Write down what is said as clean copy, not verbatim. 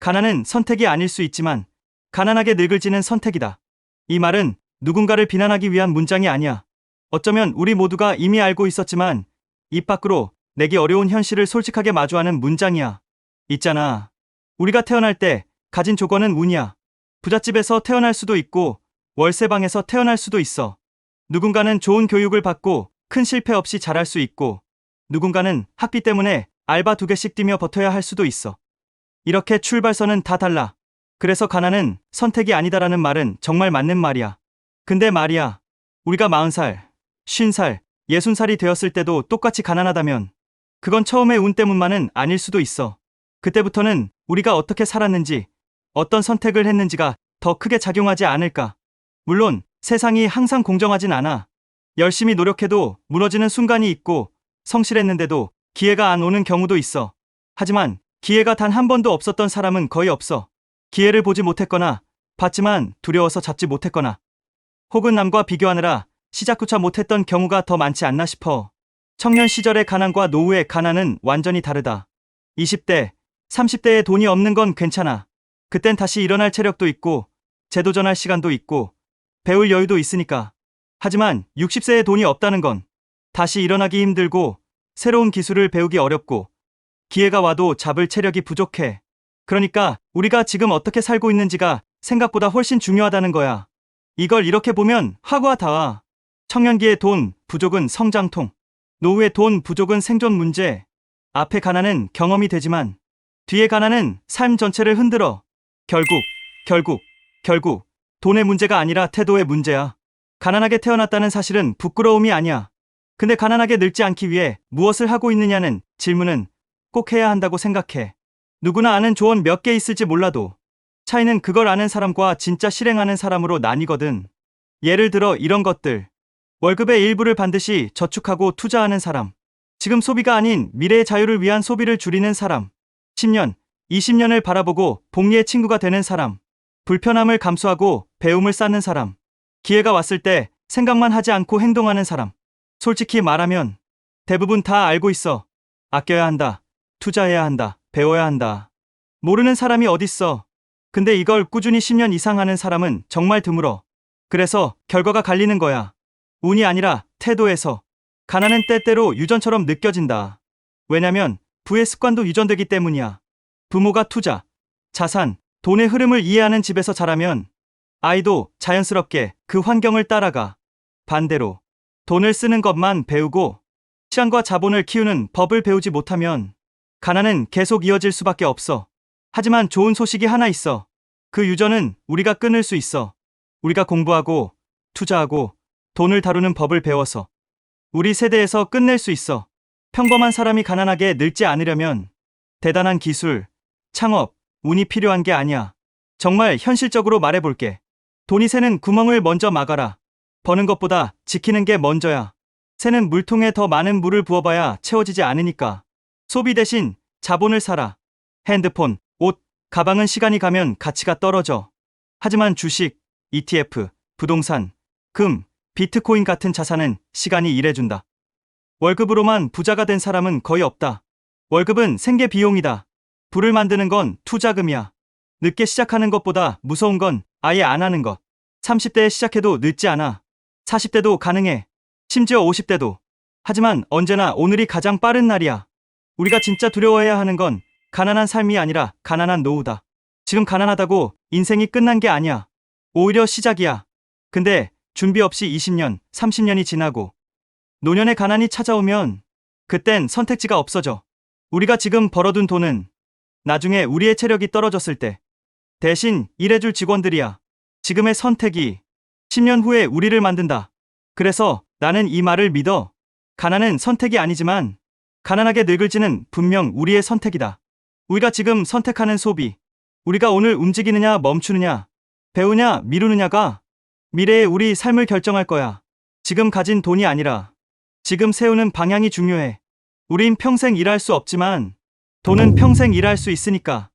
가난은 선택이 아닐 수 있지만 가난하게 늙을지는 선택이다. 이 말은 누군가를 비난하기 위한 문장이 아니야. 어쩌면 우리 모두가 이미 알고 있었지만 입 밖으로 내기 어려운 현실을 솔직하게 마주하는 문장이야. 있잖아. 우리가 태어날 때 가진 조건은 운이야. 부잣집에서 태어날 수도 있고 월세방에서 태어날 수도 있어. 누군가는 좋은 교육을 받고 큰 실패 없이 자랄 수 있고 누군가는 학비 때문에 알바 2개씩 뛰며 버텨야 할 수도 있어. 이렇게 출발선은 다 달라. 그래서 가난은 선택이 아니다라는 말은 정말 맞는 말이야. 근데 말이야. 우리가 40살, 50살, 60살이 되었을 때도 똑같이 가난하다면 그건 처음의 운 때문만은 아닐 수도 있어. 그때부터는 우리가 어떻게 살았는지, 어떤 선택을 했는지가 더 크게 작용하지 않을까. 물론 세상이 항상 공정하진 않아. 열심히 노력해도 무너지는 순간이 있고 성실했는데도 기회가 안 오는 경우도 있어. 하지만 기회가 단 한 번도 없었던 사람은 거의 없어. 기회를 보지 못했거나 봤지만 두려워서 잡지 못했거나 혹은 남과 비교하느라 시작조차 못했던 경우가 더 많지 않나 싶어. 청년 시절의 가난과 노후의 가난은 완전히 다르다. 20대, 30대에 돈이 없는 건 괜찮아. 그땐 다시 일어날 체력도 있고 재도전할 시간도 있고 배울 여유도 있으니까. 하지만 60세에 돈이 없다는 건 다시 일어나기 힘들고 새로운 기술을 배우기 어렵고 기회가 와도 잡을 체력이 부족해. 그러니까 우리가 지금 어떻게 살고 있는지가 생각보다 훨씬 중요하다는 거야. 이걸 이렇게 보면 화가 다 와. 청년기의 돈 부족은 성장통, 노후의 돈 부족은 생존 문제. 앞에 가난은 경험이 되지만 뒤에 가난은 삶 전체를 흔들어. 결국 돈의 문제가 아니라 태도의 문제야. 가난하게 태어났다는 사실은 부끄러움이 아니야. 근데 가난하게 늙지 않기 위해 무엇을 하고 있느냐는 질문은 꼭 해야 한다고 생각해. 누구나 아는 조언 몇 개 있을지 몰라도 차이는 그걸 아는 사람과 진짜 실행하는 사람으로 나뉘거든. 예를 들어 이런 것들. 월급의 일부를 반드시 저축하고 투자하는 사람. 지금 소비가 아닌 미래의 자유를 위한 소비를 줄이는 사람. 10년, 20년을 바라보고 복리의 친구가 되는 사람. 불편함을 감수하고 배움을 쌓는 사람. 기회가 왔을 때 생각만 하지 않고 행동하는 사람. 솔직히 말하면 대부분 다 알고 있어. 아껴야 한다. 투자해야 한다. 배워야 한다. 모르는 사람이 어딨어. 근데 이걸 꾸준히 10년 이상 하는 사람은 정말 드물어. 그래서 결과가 갈리는 거야. 운이 아니라 태도에서. 가난은 때때로 유전처럼 느껴진다. 왜냐면 부의 습관도 유전되기 때문이야. 부모가 투자, 자산, 돈의 흐름을 이해하는 집에서 자라면 아이도 자연스럽게 그 환경을 따라가. 반대로 돈을 쓰는 것만 배우고 시간과 자본을 키우는 법을 배우지 못하면 가난은 계속 이어질 수밖에 없어. 하지만 좋은 소식이 하나 있어. 그 유전은 우리가 끊을 수 있어. 우리가 공부하고 투자하고 돈을 다루는 법을 배워서 우리 세대에서 끝낼 수 있어. 평범한 사람이 가난하게 늙지 않으려면 대단한 기술, 창업, 운이 필요한 게 아니야. 정말 현실적으로 말해볼게. 돈이 새는 구멍을 먼저 막아라. 버는 것보다 지키는 게 먼저야. 새는 물통에 더 많은 물을 부어봐야 채워지지 않으니까. 소비 대신 자본을 사라. 핸드폰, 옷, 가방은 시간이 가면 가치가 떨어져. 하지만 주식, ETF, 부동산, 금, 비트코인 같은 자산은 시간이 일해준다. 월급으로만 부자가 된 사람은 거의 없다. 월급은 생계 비용이다. 부를 만드는 건 투자금이야. 늦게 시작하는 것보다 무서운 건 아예 안 하는 것. 30대에 시작해도 늦지 않아. 40대도 가능해. 심지어 50대도. 하지만 언제나 오늘이 가장 빠른 날이야. 우리가 진짜 두려워해야 하는 건 가난한 삶이 아니라 가난한 노후다. 지금 가난하다고 인생이 끝난 게 아니야. 오히려 시작이야. 근데 준비 없이 20년, 30년이 지나고 노년의 가난이 찾아오면 그땐 선택지가 없어져. 우리가 지금 벌어둔 돈은 나중에 우리의 체력이 떨어졌을 때 대신 일해줄 직원들이야. 지금의 선택이 10년 후에 우리를 만든다. 그래서 나는 이 말을 믿어. 가난은 선택이 아니지만 가난하게 늙을지는 분명 우리의 선택이다. 우리가 지금 선택하는 소비, 우리가 오늘 움직이느냐 멈추느냐, 배우냐 미루느냐가 미래의 우리 삶을 결정할 거야. 지금 가진 돈이 아니라 지금 세우는 방향이 중요해. 우린 평생 일할 수 없지만 돈은 평생 일할 수 있으니까.